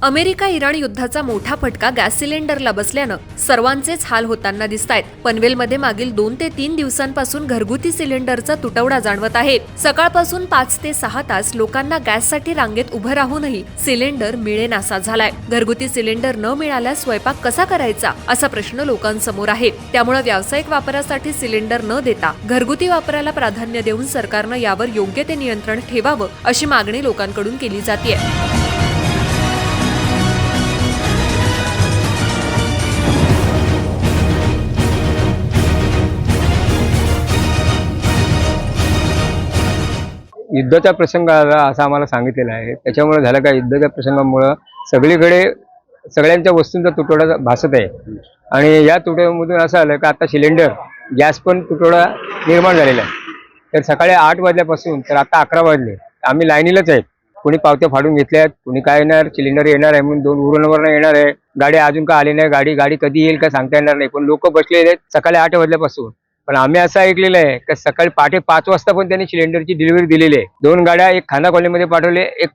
America Iran युद्धाचा मोठा फटका gas सिलेंडरला बसल्यानं सर्वांचेच हाल होताना दिसतायत। पनवेलमध्ये मागील 2 ते 3 दिवसांपासून घरगुती सिलेंडरचा तुटवडा जाणवत आहे। सकाळपासून 5 ते 6 तास लोकांना गॅससाठी रांगेत उभं राहूनही सिलेंडर मिळेनासा झालाय। घरगुती सिलेंडर न मिळाल्यास स्वयंपाक कसा करायचा असा प्रश्न लोकांसमोर आहे। त्यामुळे व्यावसायिक वापरासाठी सिलेंडर न देता घरगुती वापराला प्राधान्य देऊन सरकारनं यावर योग्य ते नियंत्रण ठेवावं अशी मागणी लोकांकडून केली जाते। युद्धाचा प्रसंग आला असं आम्हाला सांगितलेलं आहे। त्याच्यामुळे झालं का, युद्धाच्या प्रसंगामुळे सगळीकडे सगळ्यांच्या वस्तूंचा तुटवडा भासत आहे आणि या तुटवड्यामधून असं आलं का आता सिलेंडर गॅस पण तुटवडा निर्माण झालेला आहे। तर सकाळी 8 वाजल्यापासून तर आता 11 वाजले, आम्ही लाईनीलाच आहेत। कोणी पावत्या फाडून घेतल्यात, कोणी काय येणार, सिलेंडर येणार आहे म्हणून 2 उरणवरनं येणार आहे, गाडी अजून का आली नाही, गाडी कधी येईल का सांगता येणार नाही। पण लोक बसलेले आहेत सकाळी 8 वाजल्यापासून। पण आम्ही असं ऐकलेलं आहे की सकाळी पहाटे 5 वाजता पण त्यांनी सिलेंडरची डिलिव्हरी दिलेली आहे। 2 गाड्या, एक खाना कॉलनीमध्ये पाठवले, एक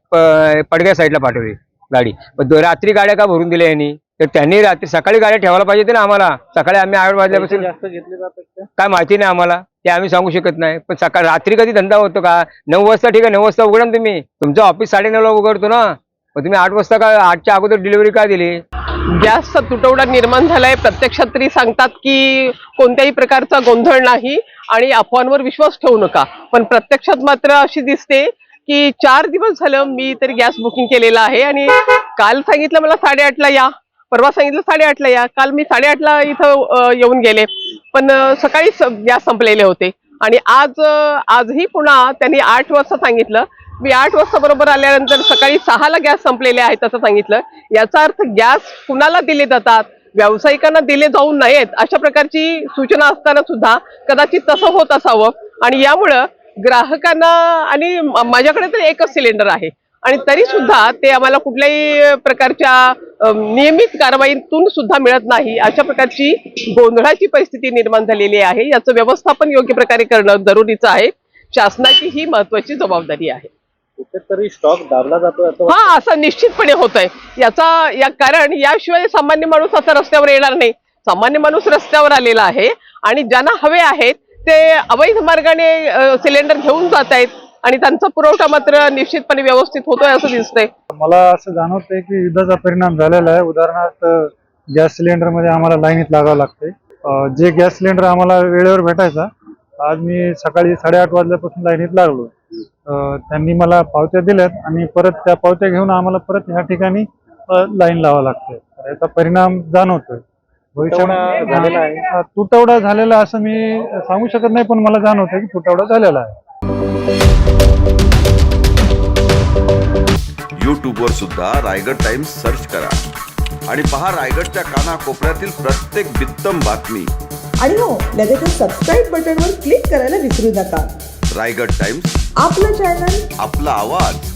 पडग्या साईडला पाठवली गाडी। पण रात्री गाड्या का भरून दिल्या यांनी? तर त्यांनी रात्री सकाळी गाड्या ठेवायला पाहिजे ना आम्हाला। सकाळी आम्ही 8 वाजल्यापासून जास्त घेतले जातात काय माहिती नाही आम्हाला, ते आम्ही सांगू शकत नाही। पण सकाळ रात्री कधी धंदा होतो का? 9 वाजता ठीक आहे, 9 वाजता उघडा तुम्ही, तुमचं ऑफिस 9:30ला उघडतो ना, पण तुम्ही 8 वाजता का 8च्या अगोदर डिलिव्हरी काय दिली? गॅसचा तुटवडा निर्माण झालाय। प्रत्यक्षात तरी सांगतात की कोणत्याही प्रकारचा गोंधळ नाही आणि अफवांवर विश्वास ठेवू नका, पण प्रत्यक्षात मात्र अशी दिसते की 4 दिवस झालं मी तरी गॅस बुकिंग केलेला आहे आणि काल सांगितलं मला 8:30ला या, परवा सांगितलं 8:30ला या, काल मी 8:30ला इथं येऊन गेले, पण सकाळी गॅस संपलेले होते आणि आजही पुन्हा त्यांनी 8 वाजता सांगितलं। मी 8 वाजता बरोबर आल्यानंतर सकाळी 6ला गॅस संपलेले आहेत असं सांगितलं। याचा अर्थ गॅस कुणाला दिले जातात, व्यावसायिकांना दिले जाऊ नयेत अशा प्रकारची सूचना असताना सुद्धा कदाचित तसं होत असावं आणि यामुळं ग्राहकांना, आणि माझ्याकडे तर एकच सिलेंडर आहे आणि तरी सुद्धा ते आम्हाला कुठल्याही प्रकारच्या नियमित कारवाईतून सुद्धा मिळत नाही। अशा प्रकारची गोंधळाची परिस्थिती निर्माण झालेली आहे। याचं व्यवस्थापन योग्य प्रकारे करणं जरुरीचं आहे। शासनाची ही महत्वाची जबाबदारी आहे। कुठेतरी स्टॉक दाबला जातो हा, असं निश्चितपणे होत आहे। कारण याशिवाय सामान्य माणूस आता रस्त्यावर येणार नाही। सामान्य माणूस रस्त्यावर आलेला आहे आणि ज्यांना हवे आहेत ते अवैध मार्गाने सिलेंडर घेऊन जात आहेत आणि त्यांचा पुरवठा मात्र निश्चितपणे व्यवस्थित होतोय असं दिसतंय। मला असं जाणवतंय की युद्धाचा परिणाम झालेला आहे। उदाहरणार्थ गॅस सिलेंडर मध्ये आम्हाला लाईनीत लागावं लागतंय। जे गॅस सिलेंडर आम्हाला वेळेवर भेटायचा, आज मी सकाळी 8:30 वाजल्यापासून लाईनीत लागलो। त्यांनी मला पावत्या दिल्यात आणि परत त्या पावत्या घेऊन आम्हाला परत ह्या ठिकाणी लाईन लावावं लागते। याचा परिणाम जाणवतोय। तुटवडा झालेला असं मी सांगू शकत नाही, पण मला जाणवतंय की तुटवडा झालेला आहे। यूट्यूबवर सुद्धा रायगड टाइम्स सर्च करा आणि पहा रायगडच्या कानाकोपऱ्यातील प्रत्येक बित्तम बातमी। आणि हो, लगेच सबस्क्राईब बटनवर क्लिक करायला विसरू नका। रायगड टाइम्स, आपलं चॅनल, आपला आवाज।